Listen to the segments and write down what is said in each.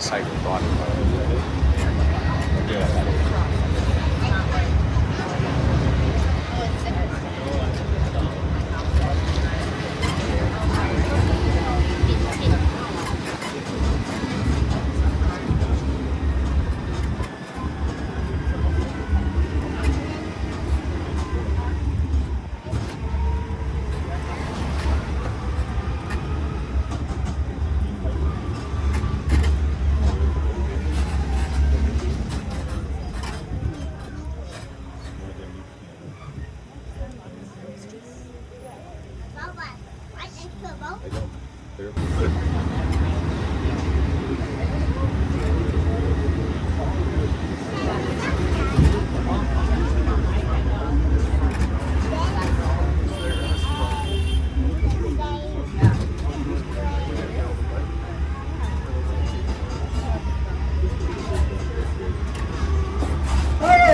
site ကိုသွားတယ်ပေါ့ပြရတာ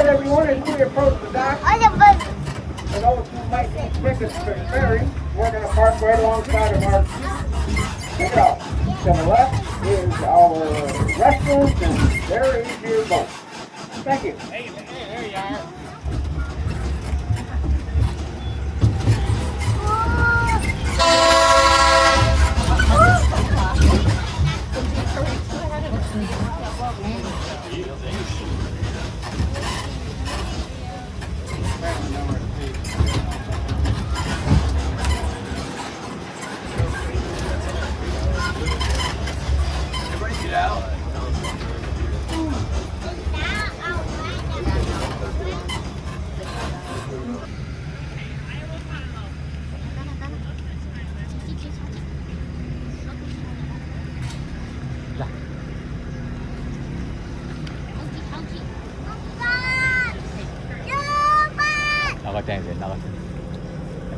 Everyone, as we approach the dock, for those who might need tickets for the ferry, we're going to park right alongside of our pickup. To the left is our restaurant, and there is your boat. Thank you. Hey, there you are.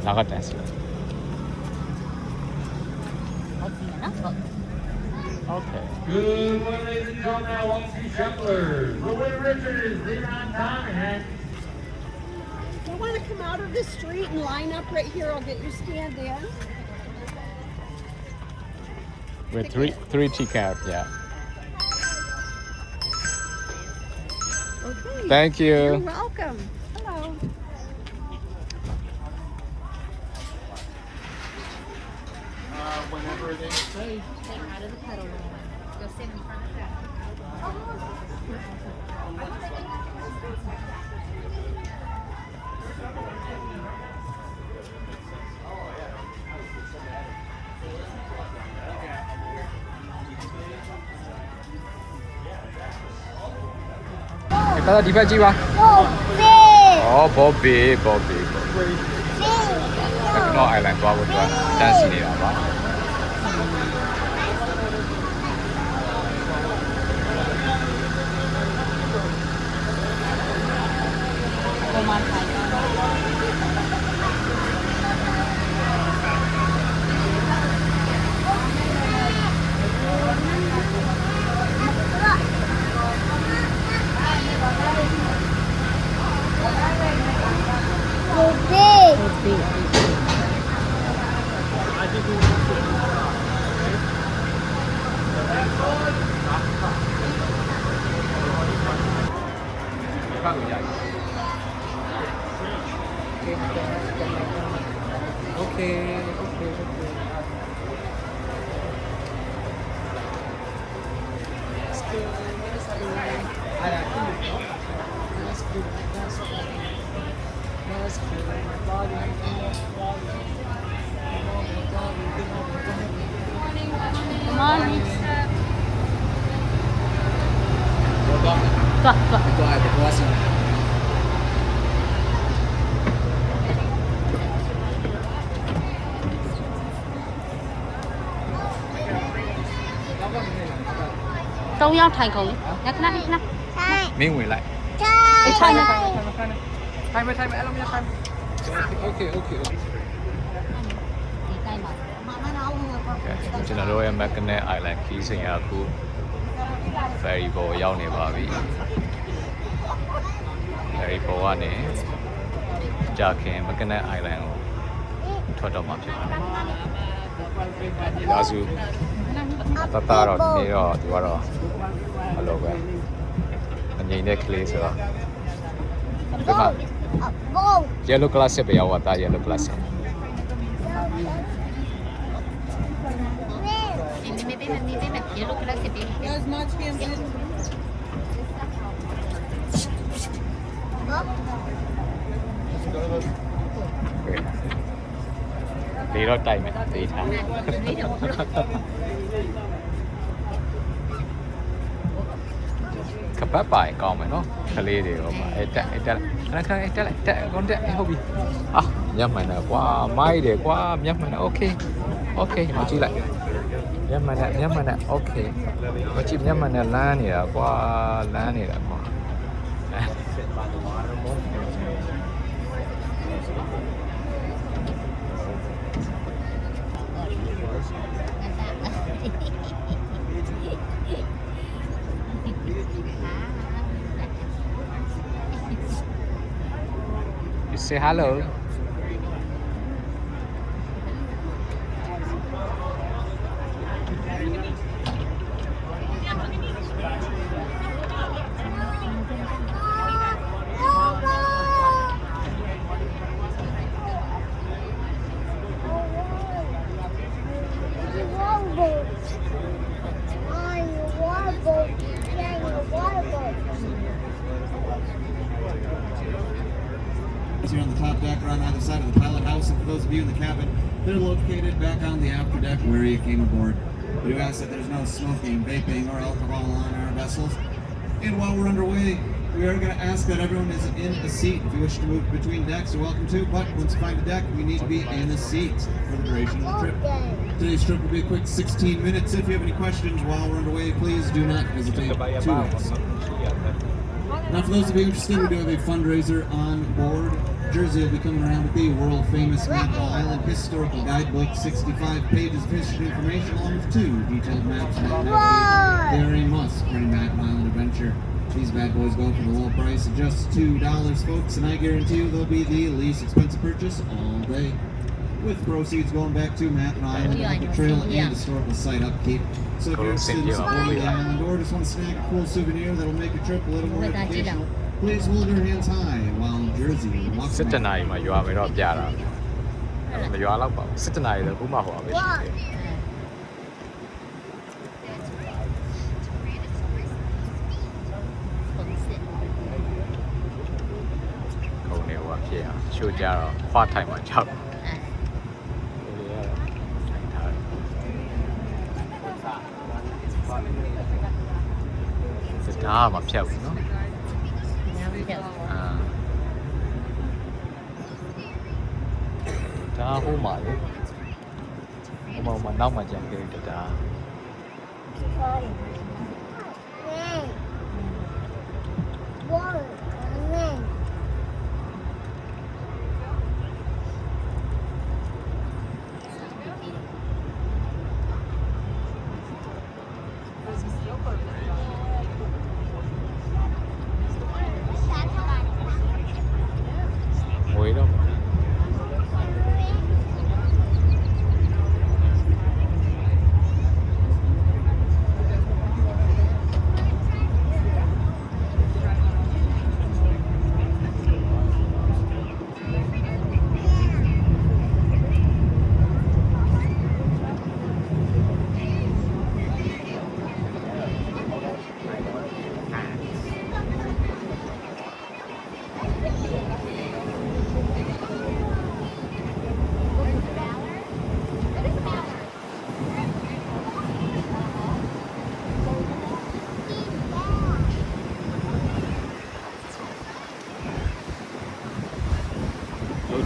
나가 댄스. Okay. Good morning, ladies and gentlemen. Welcome to Shepler's. Rowan Richard is leaving on time and You want to come out of the street and line up right here? I'll get your stand in. With three tickets, yeah. Okay. Thank you. You're welcome. Hello. Whenever they say. Take out of the puddle. Go sit in front of that. 가자 디바 지와. Bobby. Econo Island သွားဖို့အတွက်တန်းစီနေတာပါOkay. Come on. Đâu nhau thành khẩu nhắc nát မင်းဝင်လိုက် Cái chai này. ထိုင်မယ်အဲ့လိုမျိုးထိုင်မယ် Okay ဒီတိုင်းပါမမနာအောင်လို့ပေါ့ ကျွန်တော်တို့ရဲ့ Mackinac Island ခီးစဉ်ကအခု ferry ပေါ်ရောက်နေပါပြီ ferry ပေါ်ကနေကြာခင် Mackinac Island ကိုထွက်တော့မှာဖြစ်ပါတယ်။ဒါဆိုတတတော့နေတော့သူကတော့ဘယ်လိုပဲအငိမ့်တဲ့ကလေးဆိုတော့ဒီမှာ yellow classic ပဲရောက်တာ yellow classic ဒီရေလိုကလစစ်ပြီး As much hands in. ဒီတော့တိုက်မယ်ဒေးထား ကပတ်ပိုင်ကောင်းမယ်နော်ကလေးတွေရောပါအဲ့တက်တက်လိုက်တက်ကွန်တက်ဟုတ်ပြီဟာမျက်မှန်တယ်ကွာမိုက်တယ်ကွာမျက်မှန်တယ်โอเคမကြည့်လိုက်မျက်မှန်တယ်โอเคမကြည့်မျက်မှန်တယ်လမ်းနေတာကွာလမ်းနေတာကွာSay hello. Here on the top deck or on either side of the pilot house, and for those of you in the cabin, they're located back on the after deck where you came aboard. We do ask that there's no smoking, vaping, or alcohol on our vessels. And while we're underway, we are going to ask that everyone is in a seat. If you wish to move between decks, you're welcome to, but once you find a deck, we need to be in a seat for the duration of the trip. Today's trip will be a quick 16 minutes. If you have any questions while we're underway, please do not hesitate to ask. Now, for those of you interested, we do have a fundraiser on board. Jersey will be coming around with the world-famous Mackinac Island Historical Guidebook, 65 pages of history information, along with 2 detailed maps and navigation. They are a must for any Mackinac Island adventure. These bad boys go for the low price of just $2, folks, and I guarantee you they'll be the least expensive purchase all day. With proceeds going back to Mackinac Island, the trail, and historical site upkeep. So if you're interested in supporting the island or just want to snag a cool souvenir that'll make your trip a little more educational, please hold your hands high while Jersey walks 7 နာရီမှာရွာမယ်တော့ပြတာမရွာတော့ပါဘူး7နာရီတော့ခုမှဟောပဲရှိတယ်ခုံနေဟောဖြစ်အောင်ချိုးကြတော့ခွားထိုင်မှာကြောက်စတားမှာဖြတ်ဘူးနော်ဒါဟိုမှာလေဟိုမှာနောက်မှကြံခဲ့တဲ့ဒါ ငွေတော့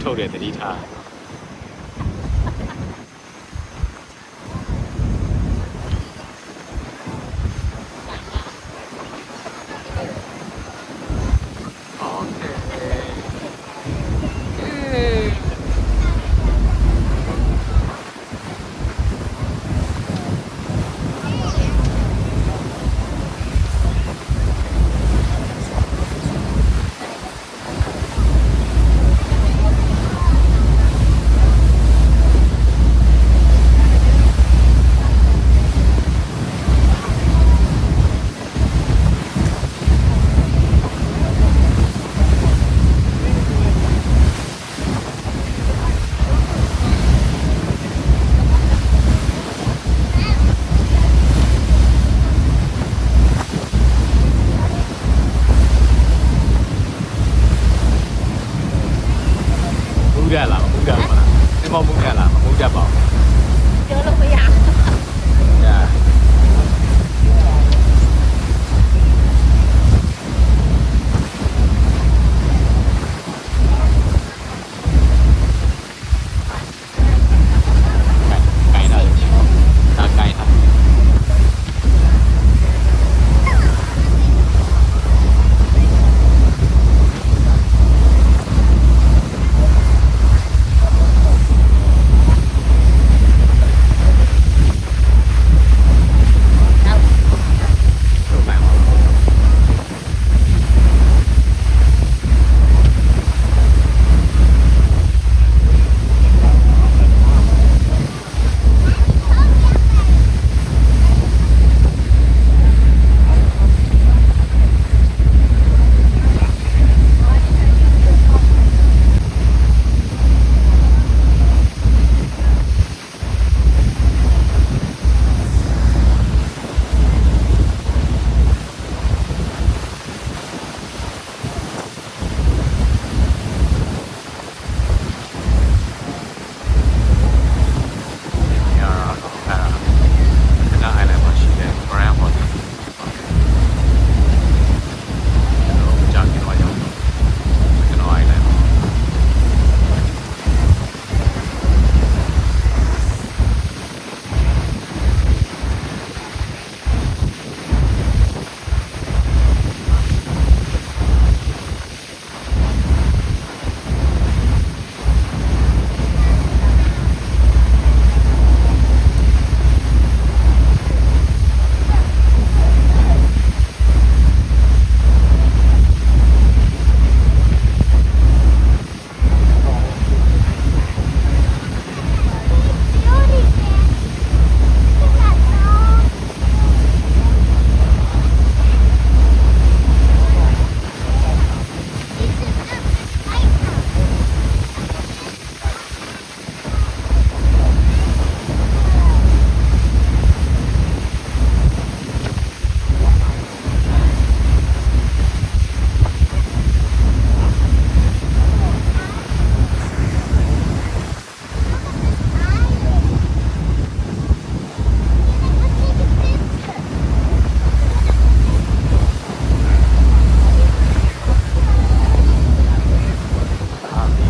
ထုတ်တယ်တတိထားโอเค တက်လားမမူးတက်ပါလားဒီမမူးတက်လားမမူးတက်ပါဘူး ပြောလို့မရ ညာ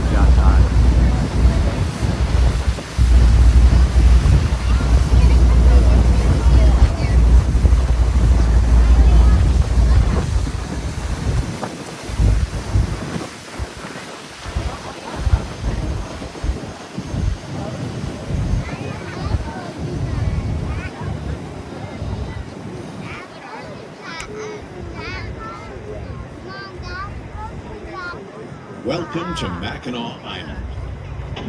cái này ta cái này Welcome to Mackinac Island.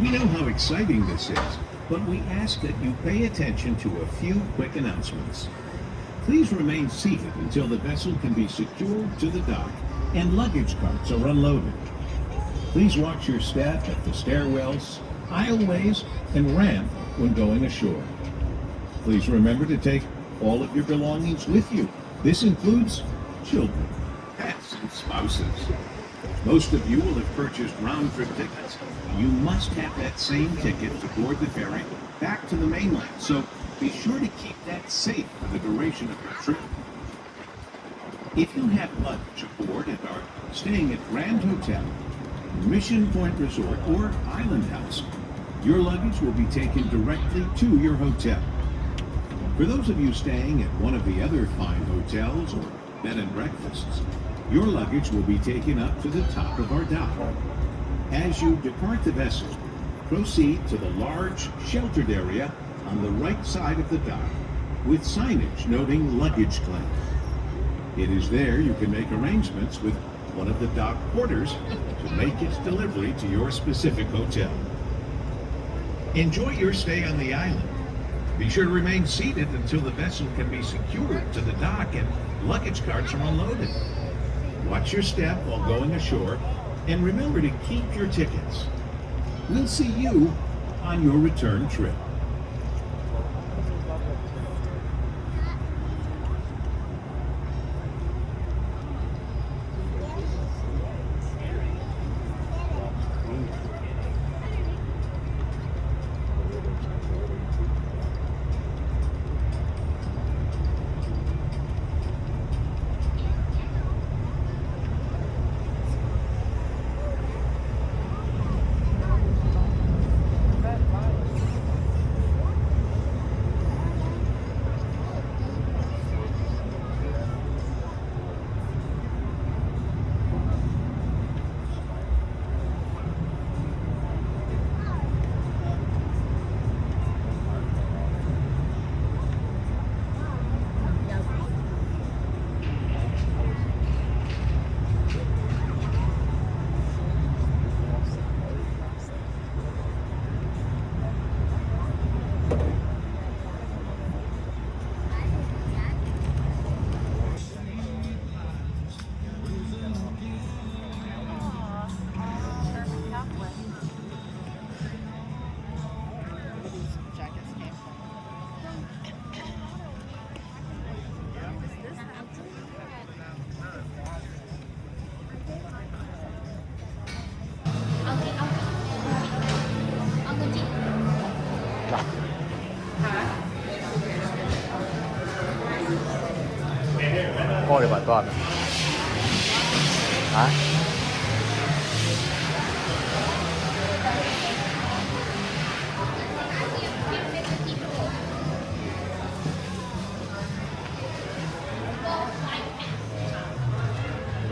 We know how exciting this is, but we ask that you pay attention to a few quick announcements. Please remain seated until the vessel can be secured to the dock and luggage carts are unloaded. Please watch your step at the stairwells, aisleways, and ramp when going ashore. Please remember to take all of your belongings with you. This includes children, pets, and spouses. Most of you will have purchased round-trip tickets. You must have that same ticket to board the ferry back to the mainland, so be sure to keep that safe for the duration of your trip. If you have luggage aboard and are staying at Grand Hotel, Mission Point Resort, or Island House, your luggage will be taken directly to your hotel. For those of you staying at one of the other fine hotels or bed and breakfasts, your luggage will be taken up to the top of our dock. As you depart the vessel, proceed to the large sheltered area on the right side of the dock with signage noting luggage claim. It is there you can make arrangements with one of the dock porters to make its delivery to your specific hotel. Enjoy your stay on the island. Be sure to remain seated until the vessel can be secured to the dock and luggage carts are unloaded. Watch your step while going ashore, and remember to keep your tickets. We'll see you on your return trip. တွေပါသွားမယ်ဟ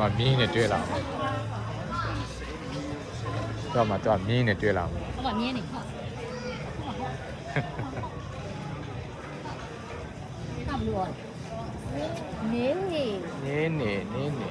ာ မြင်းနဲ့တွေ့လာတော့မှတော့မြင်းနဲ့တွေ့လာ ဟုတ်ပါမြင်းနေဟုတ်ကဘလို့နေနေ နေနေ နေ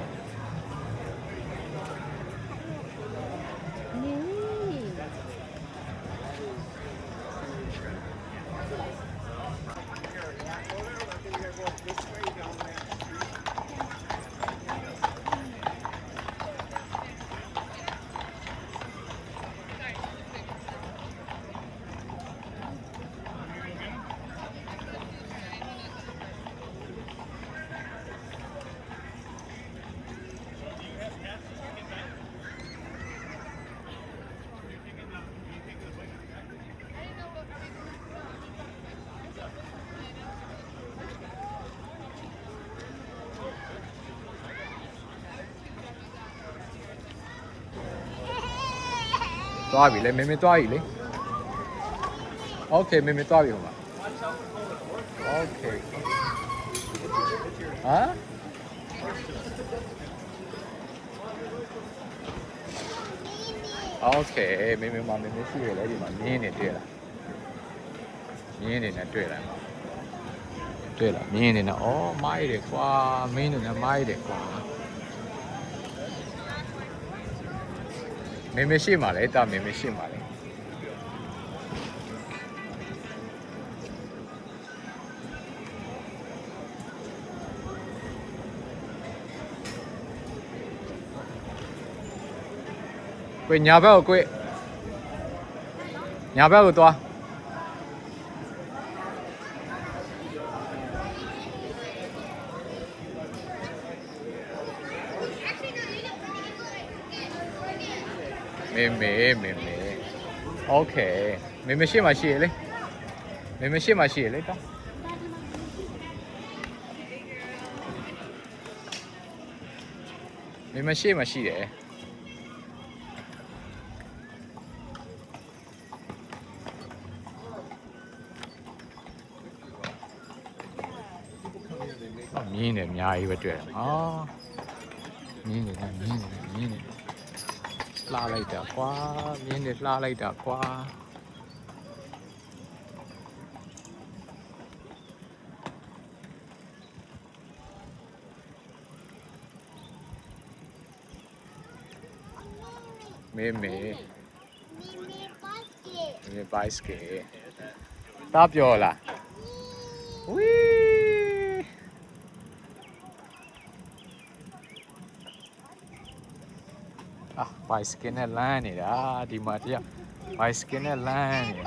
သွားပြီလေမေမေသွားပြီလေโอเคမေမေသွားပြီဟိုမှာโอเคဟာโอเคမေမေမမေမေရှိရလေဒီမှာမြင်းနေတွေ့လားမြင်းနေနဲ့တွေ့လားတွေ့လားမြင်းနေနဲ့ဩမိုက်တယ်ကွာမင်းနေနဲ့မိုက်တယ်ကွာမေမေရှိမှလေတာမေမေရှိမှလေကိုညာဘက်ကိုကိုညာဘက်ကိုသွားမေမေโอเคမေမေရှိမှရှိရလေမေမေရှိမှရှိရလေတော့မေမေရှိမှရှိတယ်မြင်းနေအများကြီးပဲတွေ့တယ်မြင်းနေလှလိုက်တာကွာမြင်းနေလှလိုက်တာကွာမေဘိုက်စကေတာပြောလားဝီဘိုက်စကင်နဲ့လမ်းနေတာဒီမှာတရားဘိုက်စကင်နဲ့လမ်းနေ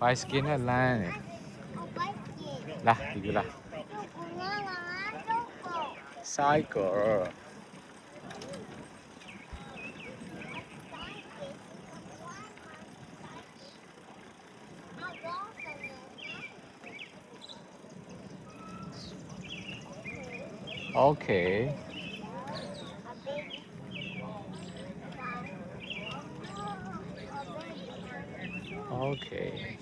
ဘိုက်စကင်နဲ့လမ်းနေလာဒီကလာဆိုင်ကယ်โอเคOkay.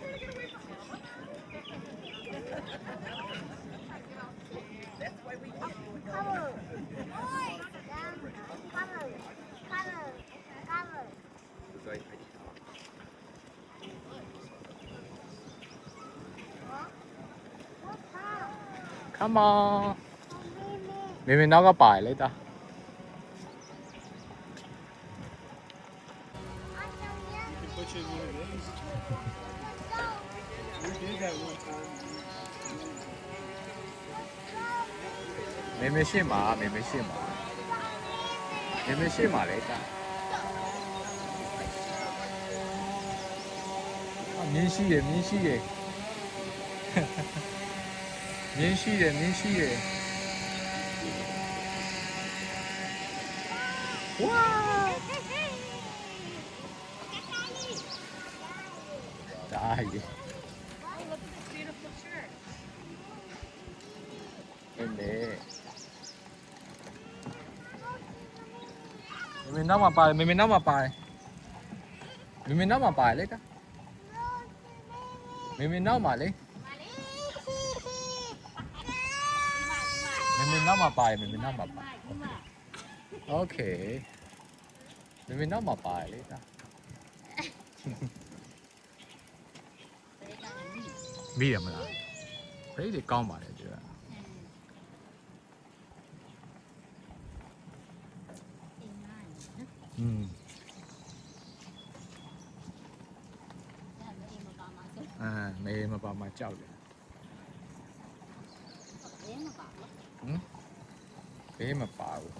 Come on. Maybe nó có bài lấy ta. Mày mới xem mà lấy ta. Miễn xí ye. Miễn xí ye. Wow. Die. Mẹ. နောက်မှာပါတယ်မေမေနောက်မှာပါတယ်မေမေနောက်မှာပါတယ်လေကမေမေနောက်မှာလေမေမေနောက်မှာပါတယ်မေမေနောက်မှာပါโอเคမေမေနောက်မှာပါတယ်လေကမိရမလားဘယ်လိုကောင်းပါလဲသူကမေမပါမှာကြောက်တယ်ဘေးမပါဘူး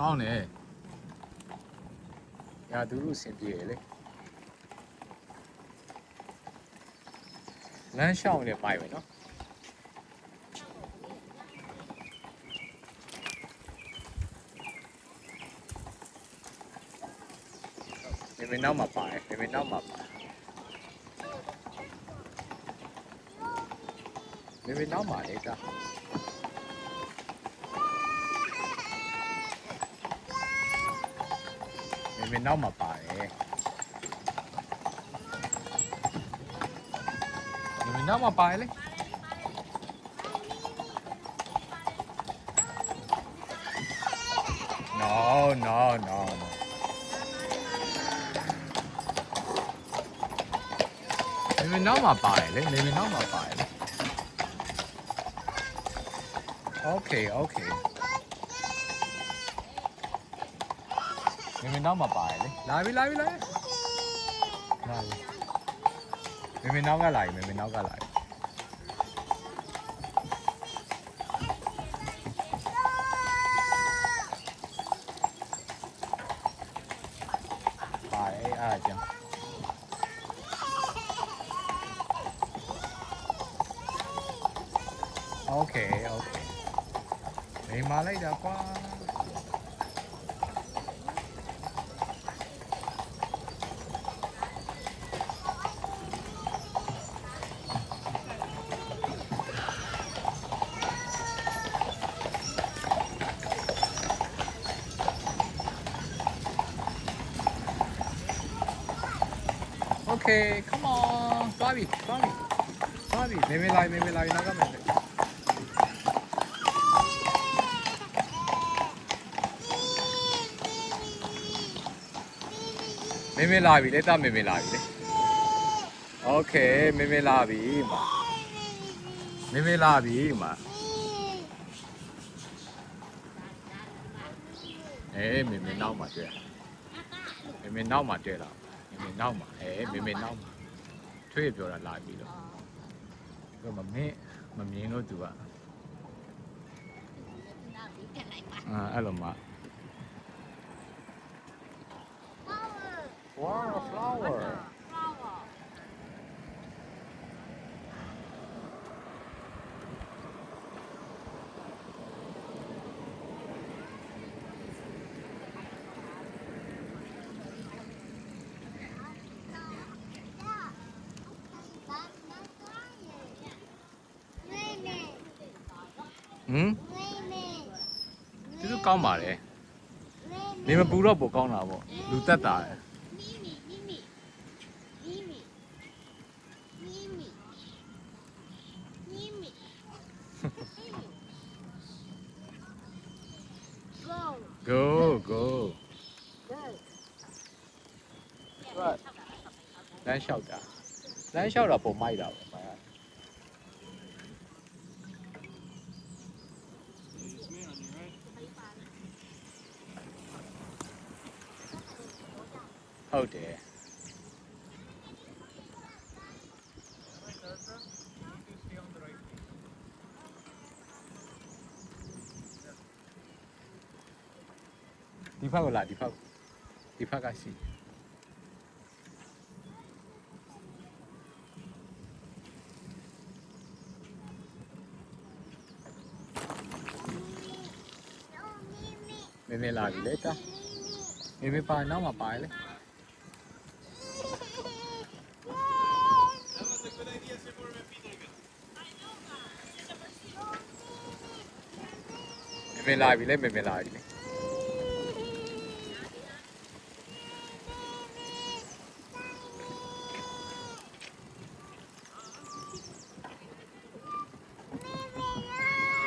ကောင်းတယ်။ညာသူတို့အဆင်ပြေလေ။လမ်းလျှောက်နေပိုက်ပဲနော်။မေမေနောက်မှာပါတယ်မေမေနောက်မှာပါမေမေနောက်မှာလေကမေမေနောက်မှာပါတယ်မေမေနောက်မှာပါတယ်လေ no no no no မေမေနောက်မှာပါတယ်လေမေမေနောက်မှာပါတယ်လေ okay okay မေမေနောက်မှာပါတယ်လေလာပြီမေမေနောက်ကလာပြီမေမေနောက်ကလာပြီပါတယ်အားကြောင့်โอเคမိမလိုက်တာကွာOkay, come on. သွားပြီမေမေလိုက်နောက်ကမေမေလာပြီလေတာမေမေလာပြီလေ Okay မေမေလာပြီမှာမေမေလာပြီမှာမေမေနောက်မှာတွေ့မေမေနောက်မှာတွေ့လာမေမေနောက်မှာမေမေနောက်မှာထွေးပြောတာလာပြီလို့သူမမြင်လို့သူကအဲ့လိုမှ Wow flower သူတို့ကောင်းပါလေနေမပူတော့ပိုကောင်းတာပေါ့လူသက်တာတယ်go လမ်းလျှောက်တာပုံမိုက်တာပေါ့ဟုတ်တယ်ဒီဖက်ကလာဒီဖက်ကရှိ မေမေလာပြီလေတာမေမေပါနောက်မှာပါလေမေမေလာပြီလေမေမေလာပြီလေ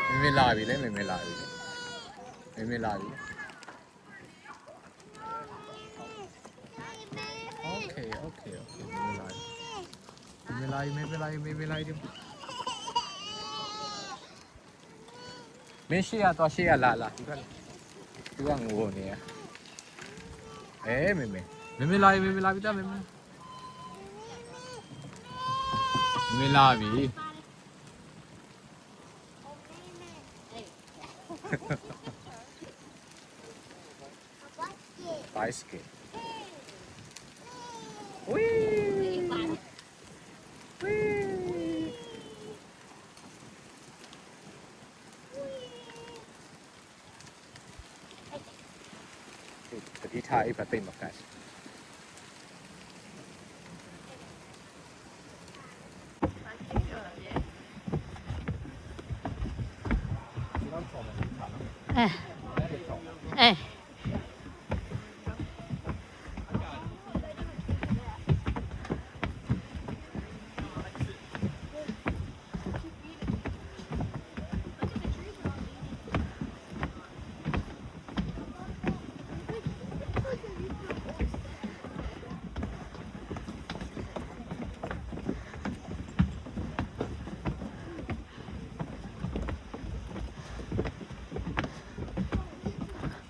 မေမေလာပြီလေမေမေလာပြီမေမေလာပြီโอเคမေမေလာပြီမေမေလာပြီမင်းရှိရတော့ရှိရလာဒီကသူကငိုနေရမေမေလာပြီတာမေမေလာပြီbicycle. Whee! Whee! Tadi thai patin makan.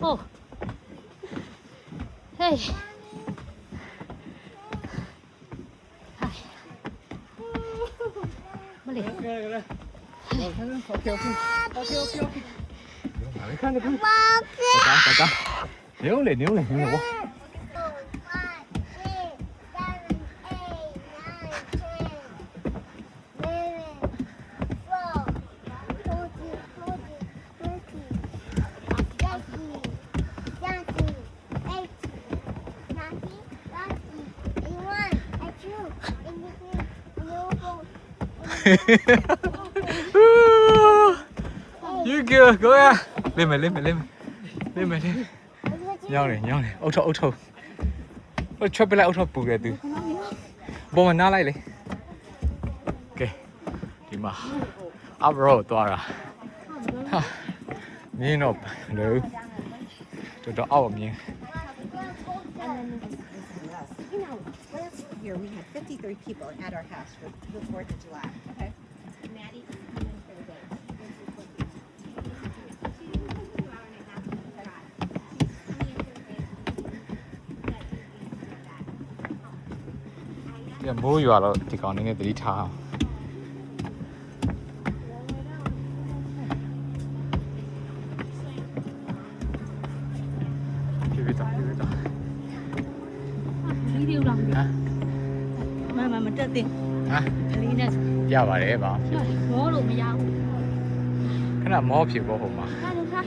Oh. Hey. Hi. Boleh. Okay. Kakak. Nếu lên quá. You good, go ya. Lên mày. Nhau này. Âu thâu. Ôi chop lại âu thâu bù kìa từ. Bố mà na lại đi. Ok. Đi mà. Up road tòa ra. Nhìn nộp. Được. Tôi đó áo miếng. Here we had 53 people at our house for the 4th of July. Okay. Maddie, come in for the day. Yeah, more you are take on in the town. Give it up. Video lòng đi. Hả? Mà chết đi. Hả? Đi nè. Giao vào để bảo. Mó luôn mà giao. Cái nào mó phiền vô hồn mà. Khác.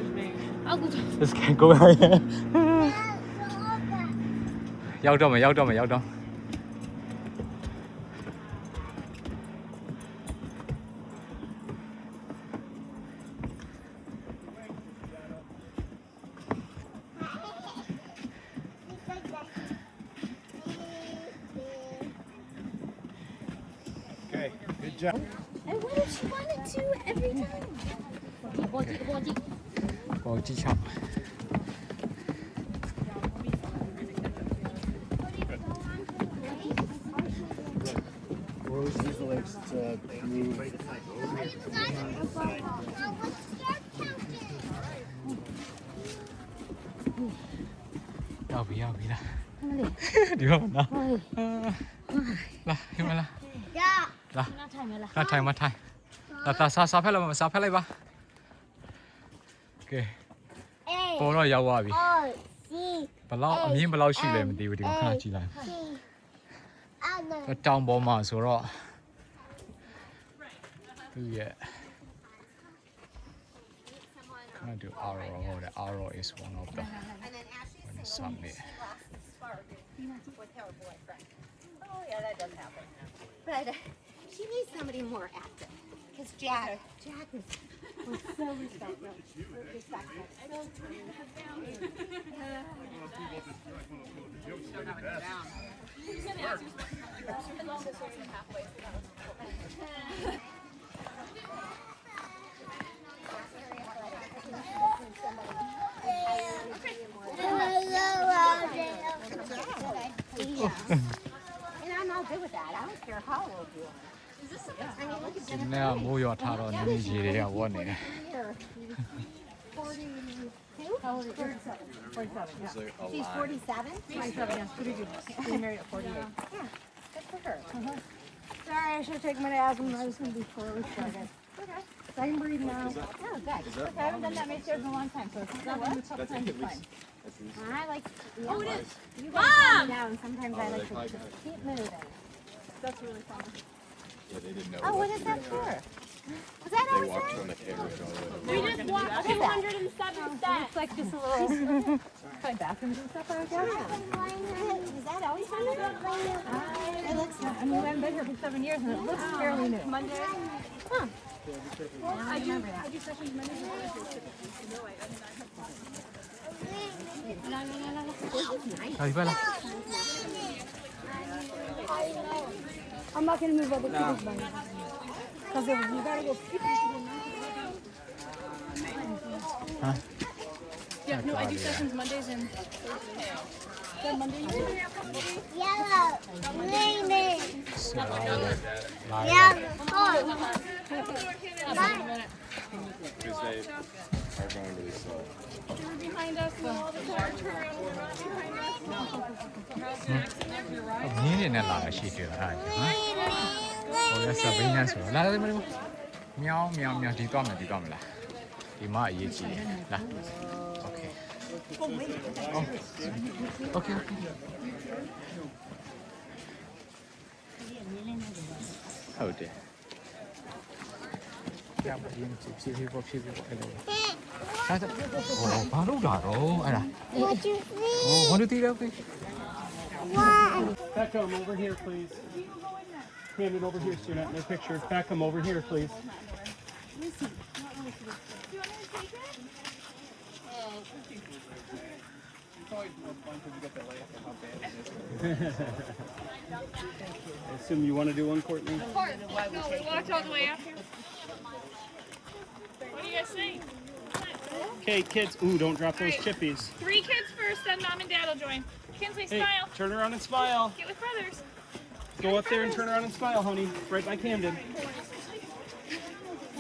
Let's go ahead. Giao cho mày. Okay, good job. And what does she want to do every time? Body. Bỏ chi chọc. Rose usually likes to move. Giao vì là. Đi không nào. Là, hiểu mà là. Là. Là thay mà thay. Là sao phép là sao phép lại ba. Ok. Bố nó giao qua bị. Bà lâu xí lên mình đi với đi con khá chỉ lại. Cái trong bố mà số đó. Cứ vậy. I do Aro. The Aro is one of the And then Ashley's summit. lost the spark with her boyfriend. Oh yeah, that does happen. But she needs somebody more active. Because Jack was so respectful. And I'm all good with that. I don't care how old you are. I mean, look at ဒီနေ့ကမိုးရွာထားတော့နည်းနည်းရေတွေကဝတ်နေတယ် here. 42? How old is she? 47. She's 47? 27, yes, pretty good. We married at 48. Yeah, good for her. Sorry, I should have taken my asthma. I was going to be froze. Okay. So I can breathe now. Oh, good. I haven't done that many stairs in a long time, so it's not a tough time to climb. I like. Yeah, Oh, it is. You guys calm down. Sometimes I like to just keep moving. That's really fun. Yeah, they didn't know. Oh, what is that for? Was that They outside? walked on the carriage all the way. We just walked What is that? 207 steps. It's like just a little kind of bathrooms and stuff. I guess. Is that outside? It looks. I mean, we haven't been here for 7 years, and it looks fairly new. Monday. Huh. I remember that. I do sessions Mondays and Thursdays. This is nice. ဟာဒီဘက်လာ I'm not going to move over to this one. Because you got to go skip it. Yeah, no, I do sessions Mondays and Thursdays. Then Monday you do? Yellow. Green. ဆရာလာ Yellow. You're behind us and all the car turn. We're not behind us. No. မြင်းနေနဲ့လာတာရှိတယ်ဟာဟမ်ဟိုလက်စပင်းနဲ့ဆိုလာလာမလို့မြောင်းမြောင်းမြောင်းဒီတော့မယ်လားဒီမှာအရေးကြီးတယ်လာโอเคโอเคဟုတ်တယ်ရပါရင်ဖြည်းဖြည်းပေါ့အဲ့လိုဟာဘာလို့လာတော့အဲ့ဒါ What you see? ဟို1 2 3 okay Beckham, over here, please. Brandon, over here, student. No picture. Beckham, over here, please. I assume you want to do one, Courtney? No, we walked all the way up here. What do you guys think? Okay, kids. Ooh, don't drop those chippies. 3 kids first, then mom and dad will join. Kinsley, Hey, smile. turn around and smile. Get with brothers. Go up there and turn around and smile, honey. Right by Camden. You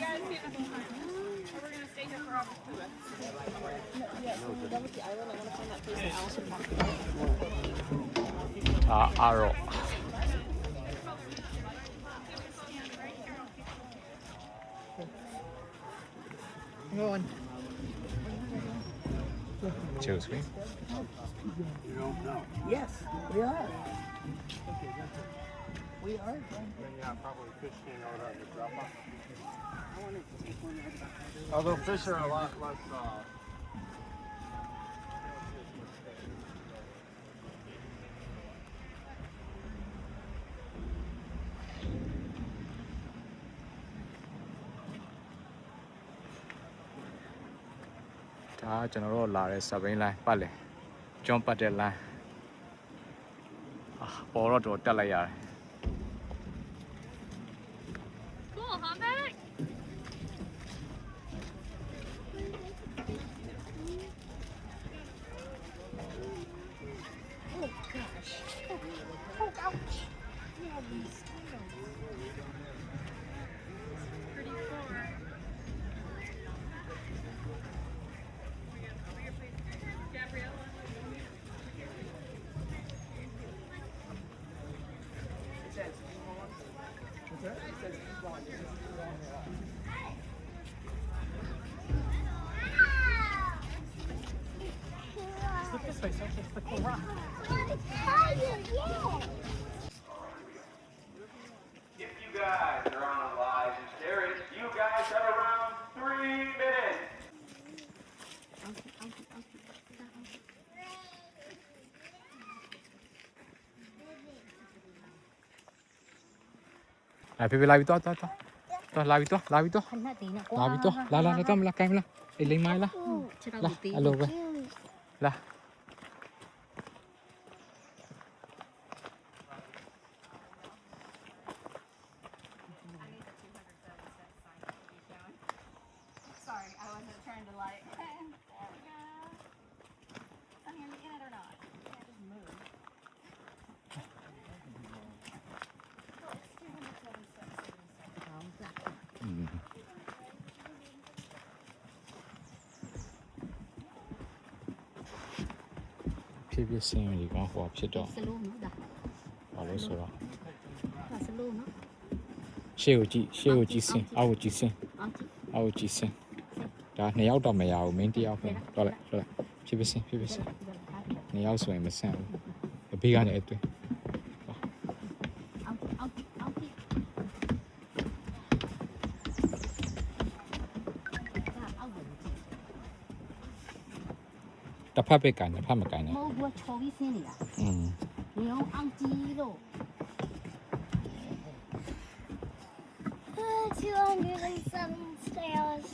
guys get this time. Or we're gonna stay here forever. အာရော Going. Choose me. Yes, we are. We are. Although fish are a lot less. Đó, cho nó là để sắp bên này bắt lên trong bắt đến này bỏ ra chỗတက်lại rồi Cool, huh, Beck? Oh gosh. Oh ouch. Pretty cool. Gabriella. Look this way, so it's the cool rock. If you guys are on live and Derek, you guys have around 3 minutes. 来，皮皮来一多，多，来一多，来一多， ခဏတည်းနဲ့ 来一多，来，干么啦，干么啦？哎，零买啦， ခြေထောက် 来 ကို，တီး 阿罗呗，来。 Sorry, I wasn't trying to like. There we go. I'm gonna be in it or not. Yeah, just move. Ừ. Phía bên xem thì có hộp chết đó. စလုံးနော်ဒါ Ở đây số đó. ဒါစလုံးနော် Share chi xin, ao chi xin, အောက်ကြည့် ao chi xin. Đó, này áo đầm mày áo, mình đi áo phải. Đó lại. Phía bên xem. Này áo xoay mà sao? Ở bên này tôi. အောက်ကြည့်အောက်ကြည့်ဒါအောက်ကြည့် Tập phát bên cạnh, phát mặt cạnh မ này. ဟုတ်ဘူးချော်ပြီးဆင်းနေတာ Ừ. နေအောင်အောက်ကြည့်လို့ 207 stairs.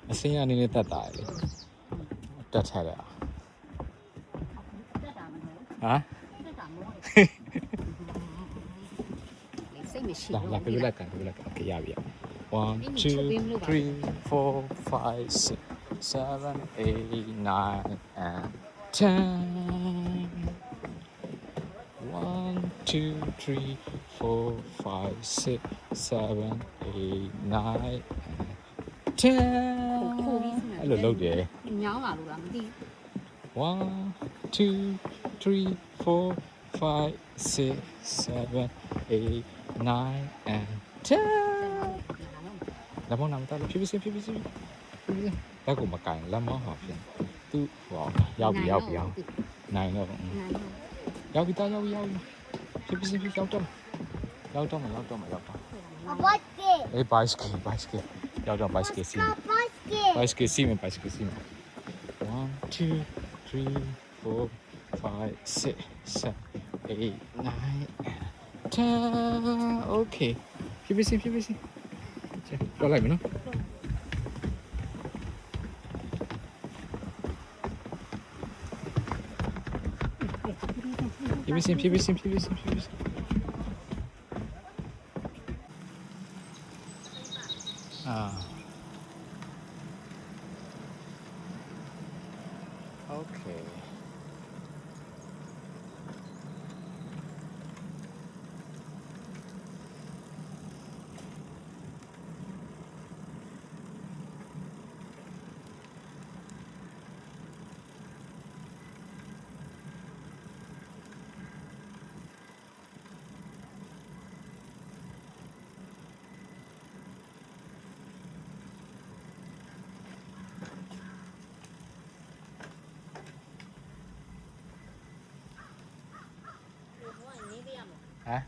Ở xin anh nên tạt tải. Tạt thay đấy. တက်တာမဟုတ် Hả? တက်တာမဟုတ်လေစိတ်မရှိ Là ဘူး là cái lại cái lại cái ya bia. 1 2 3 4 5 6 7 8 9 and 10. 1 2 3 4 5 6 7 8 9 10. အဲ့လိုလုပ်တယ် ညောင်းလာလို့လားမသိ 1 2 3 4 5 6 7 8 9 and 10. လက်မောင်းနာမတော်လို့ဖြည်းဖြည်းလက်ကိုမကင်လက်မောင်းဟာဖြင့်သူ့ဟောရောက်ပြီနိုင်တော့ရောက်ပြီတော့ရောက်ဖြည်းဖြည်းရောက်တော့ Basket. အေး bicycle ရောက်တော့ bicycle စီး Basket. bicycle စီးမယ် 1 2 3 4 5 6 7 8 9 10 okay ဖြည်းဖြည်းပြောလိုက်မယ်နော် ဖြည်းဖြည်းOkay. Hả?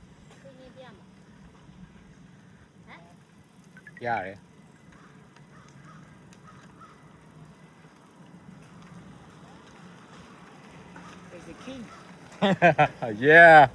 Dạ rồi. There's a king. Yeah.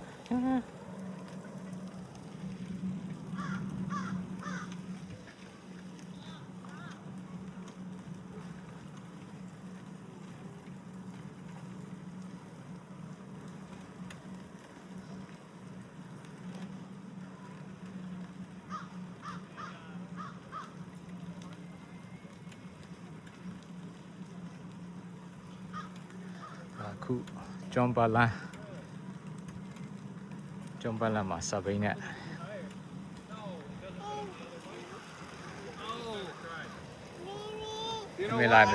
Khu John Balan mà sao vậy nè mình lại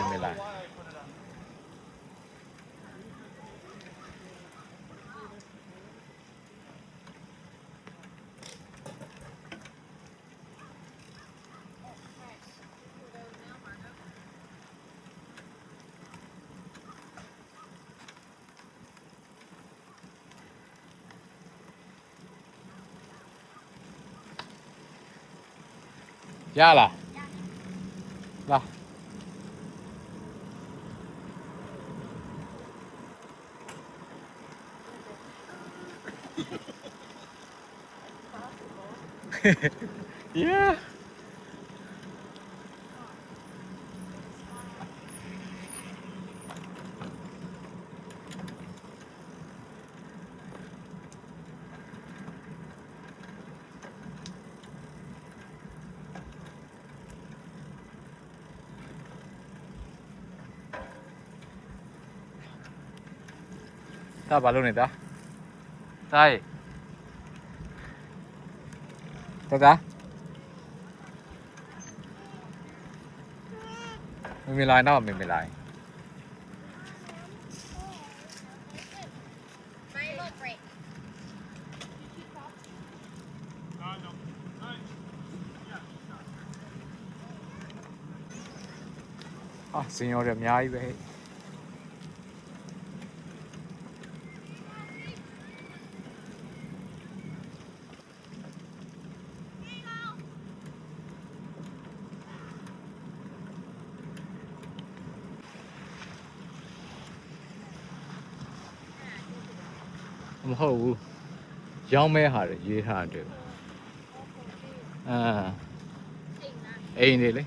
ra là Yeah. Ta balon ni ta. Tai. Ta. ไม่มีลายนะไม่มีลาย My look great. ဟာစင်ရော်တွေအများကြီးပဲ မဟုတ်ဘူးရောင်းမဲဟာတွေရေးထားတယ်အိမ်နေလေ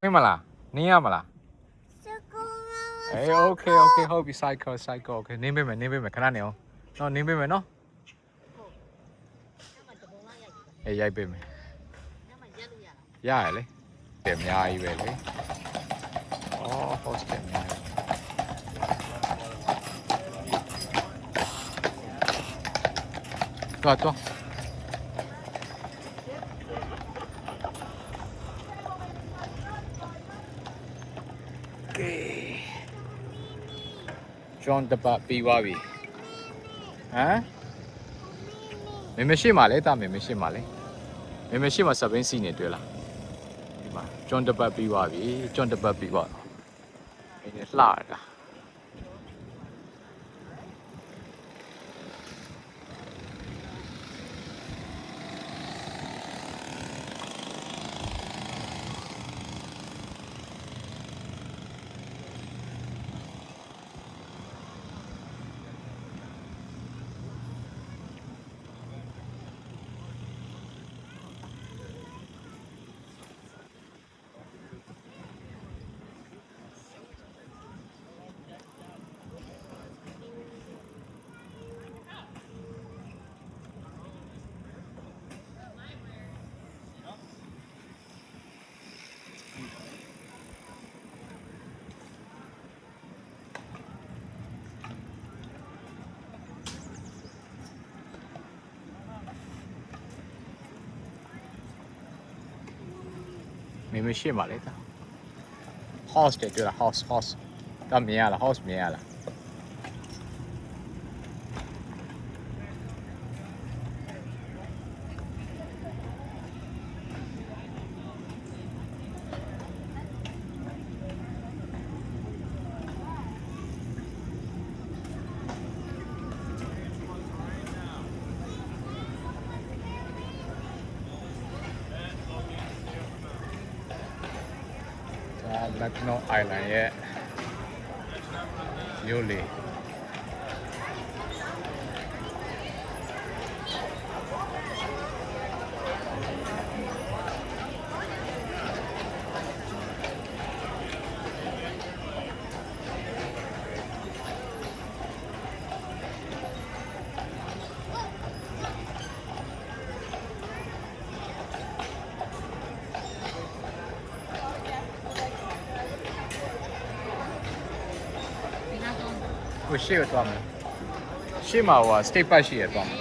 မင်းမလားနင်းရမလားအေး okay ဟုတ်ပြီ cycle โอเคနင်းပေးမယ်ခဏနေအောင်နော်နင်းပေးမယ်နော်အေးရိုက်ပေးမယ်ရရလေတယ်အများကြီးပဲလေအော် host တယ်အများကြီးသွားJohn တပတ်ပြီးသွားပြီဟမ်မေမရှိမှလေတာမေမရှိမှလေမေမရှိမှစပင်းစီနေတွေ့လားဒီမှာ John တပတ်ပြီးသွားပြီ John တပတ်ပြီးသွားဒီနေ့လှတာ 没没戏嘛来的 ，horse 对了 horse， 到明了 horse 明了。Lucknow Island ရဲ့မြို့လေကိုရှေ့ကိုသွားမယ်ရှေ့မှာဟို state park ရှိရသွားမယ်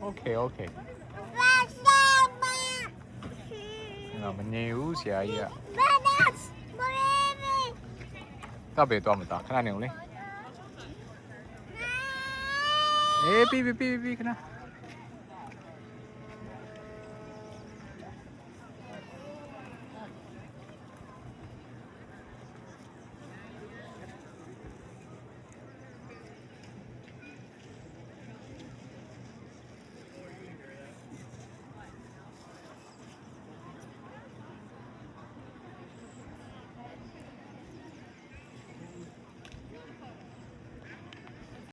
Okay, okay. ငါမနေဘူးဆရာကြီးကတော့ပဲတော့မသားခဏနေဦးလေအေးပြီးခဏ